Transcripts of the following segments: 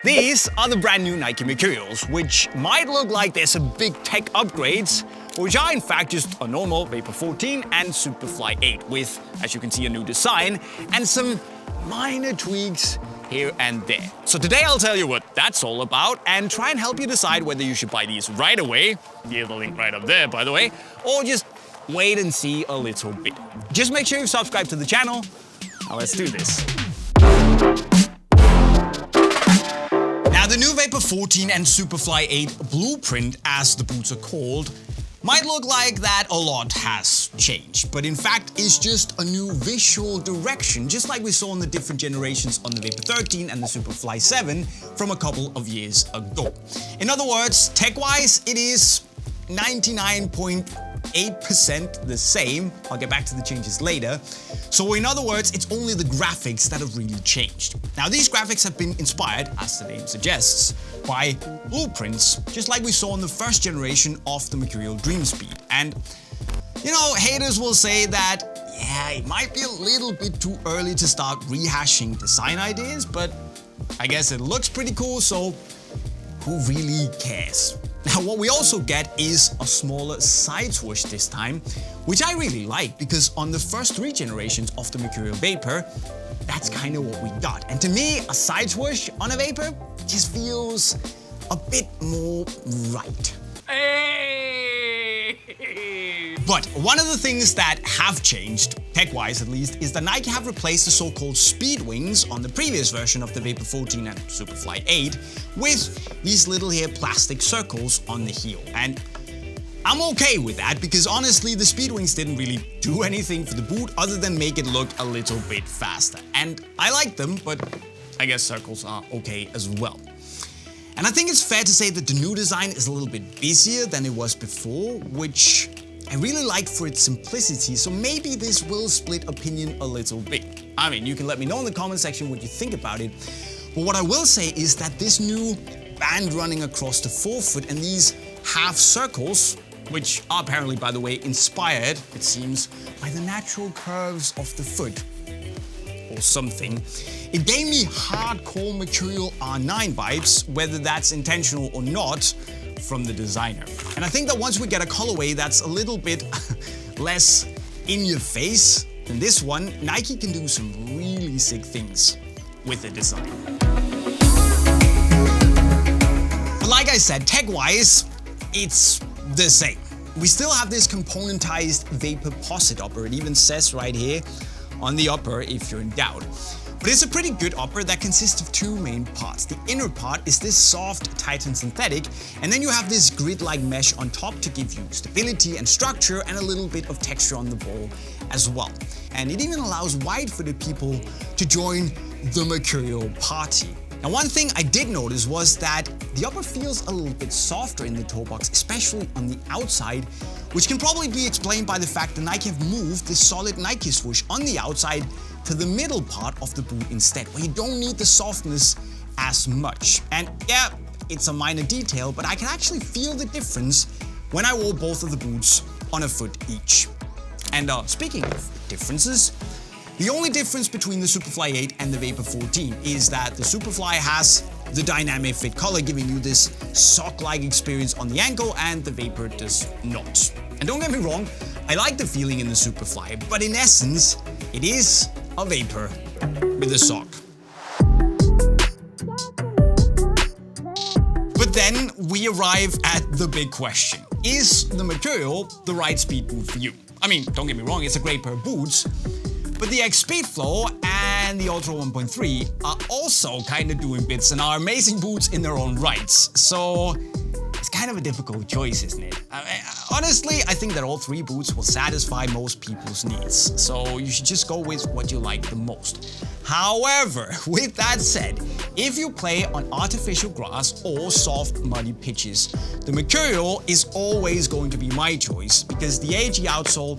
These are the brand new Nike Mercurials, which might look like there's some big tech upgrades, which are in fact just a normal Vapor 14 and Superfly 8 with, as you can see, a new design and some minor tweaks here and there. So today I'll tell you what that's all about and try and help you decide whether you should buy these right away, here's the link right up there by the way, or just wait and see a little bit. Just make sure you subscribe to the channel. Now let's do this. Now the new Vapor 14 and Superfly 8 blueprint, as the boots are called, might look like that a lot has changed, but in fact it's just a new visual direction, just like we saw in the different generations on the Vapor 13 and the Superfly 7 from a couple of years ago. In other words, tech-wise, it is 99.8% the same. I'll get back to the changes later. So in other words, it's only the graphics that have really changed. Now these graphics have been inspired, as the name suggests, by blueprints, just like we saw in the first generation of the Mercurial Dream Speed. And you know, haters will say that, yeah, it might be a little bit too early to start rehashing design ideas, but I guess it looks pretty cool, so who really cares? Now what we also get is a smaller side swoosh this time, which I really like because on the first 3 generations of the Mercurial Vapor, that's kind of what we got. And to me, a side swoosh on a Vapor just feels a bit more right. But one of the things that have changed, tech-wise at least, is that Nike have replaced the so-called speed wings on the previous version of the Vapor 14 and Superfly 8 with these little here plastic circles on the heel. And I'm okay with that because honestly the speed wings didn't really do anything for the boot other than make it look a little bit faster. And I like them, but I guess circles are okay as well. And I think it's fair to say that the new design is a little bit busier than it was before, which I really like for its simplicity, so maybe this will split opinion a little bit. I mean, you can let me know in the comment section what you think about it, but what I will say is that this new band running across the forefoot and these half circles, which are apparently, by the way, inspired, it seems, by the natural curves of the foot, or something, it gave me hardcore Mercurial R9 vibes, whether that's intentional or not, from the designer. And I think that once we get a colorway that's a little bit less in your face than this one, Nike can do some really sick things with the design. But like I said, tech-wise, it's the same. We still have this componentized Vapor Posit upper. It even says right here on the upper if you're in doubt. But it's a pretty good upper that consists of 2 main parts. The inner part is this soft Titan synthetic, and then you have this grid-like mesh on top to give you stability and structure and a little bit of texture on the ball as well. And it even allows wide-footed people to join the Mercurial party. Now one thing I did notice was that the upper feels a little bit softer in the toe box, especially on the outside, which can probably be explained by the fact that Nike have moved this solid Nike swoosh on the outside to the middle part of the boot instead, where you don't need the softness as much. And yeah, it's a minor detail, but I can actually feel the difference when I wore both of the boots on a foot each. And speaking of differences, the only difference between the Superfly 8 and the Vapor 14 is that the Superfly has the dynamic fit collar, giving you this sock-like experience on the ankle, and the Vapor does not. And don't get me wrong, I like the feeling in the Superfly, but in essence, it is a Vapor with a sock. But then we arrive at the big question. Is the Mercurial the right speed boot for you? I mean, don't get me wrong, it's a great pair of boots, but the X Speedflow and the Ultra 1.3 are also kind of doing bits and are amazing boots in their own rights. So it's kind of a difficult choice, isn't it? Honestly, I think that all 3 boots will satisfy most people's needs, so you should just go with what you like the most. However, with that said, if you play on artificial grass or soft, muddy pitches, the Mercurial is always going to be my choice because the AG outsole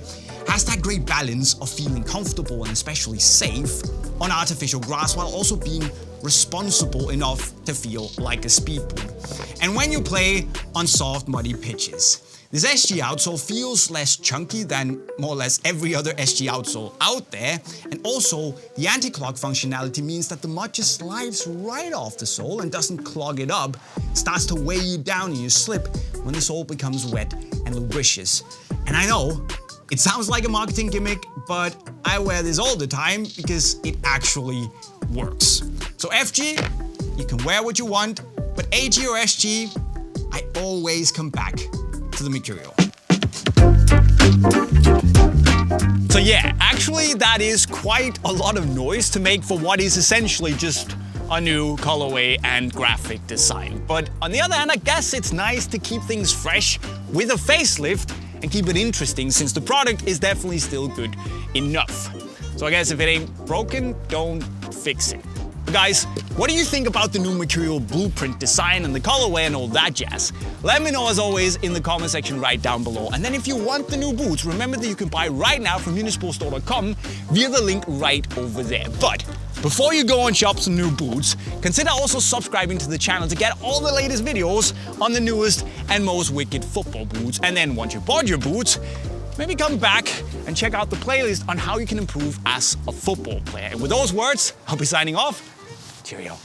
has that great balance of feeling comfortable and especially safe on artificial grass while also being responsible enough to feel like a speed boot. And when you play on soft, muddy pitches, This SG outsole feels less chunky than more or less every other SG outsole out there, and also the anti-clog functionality means that the mud just slides right off the sole and doesn't clog it up. It starts to weigh you down and you slip when the sole becomes wet and lubricious. And I know, it sounds like a marketing gimmick, but I wear this all the time because it actually works. So FG, you can wear what you want, but AG or SG, I always come back to the Mercurial. So yeah, actually that is quite a lot of noise to make for what is essentially just a new colorway and graphic design. But on the other hand, I guess it's nice to keep things fresh with a facelift and keep it interesting, since the product is definitely still good enough. So I guess if it ain't broken, don't fix it. But guys, what do you think about the new Mercurial blueprint design and the colorway and all that jazz? Let me know as always in the comment section right down below. And then if you want the new boots, remember that you can buy right now from unisportstore.com via the link right over there. But before you go and shop some new boots, consider also subscribing to the channel to get all the latest videos on the newest and most wicked football boots. And then once you bought your boots, maybe come back and check out the playlist on how you can improve as a football player. And with those words, I'll be signing off. Cheerio.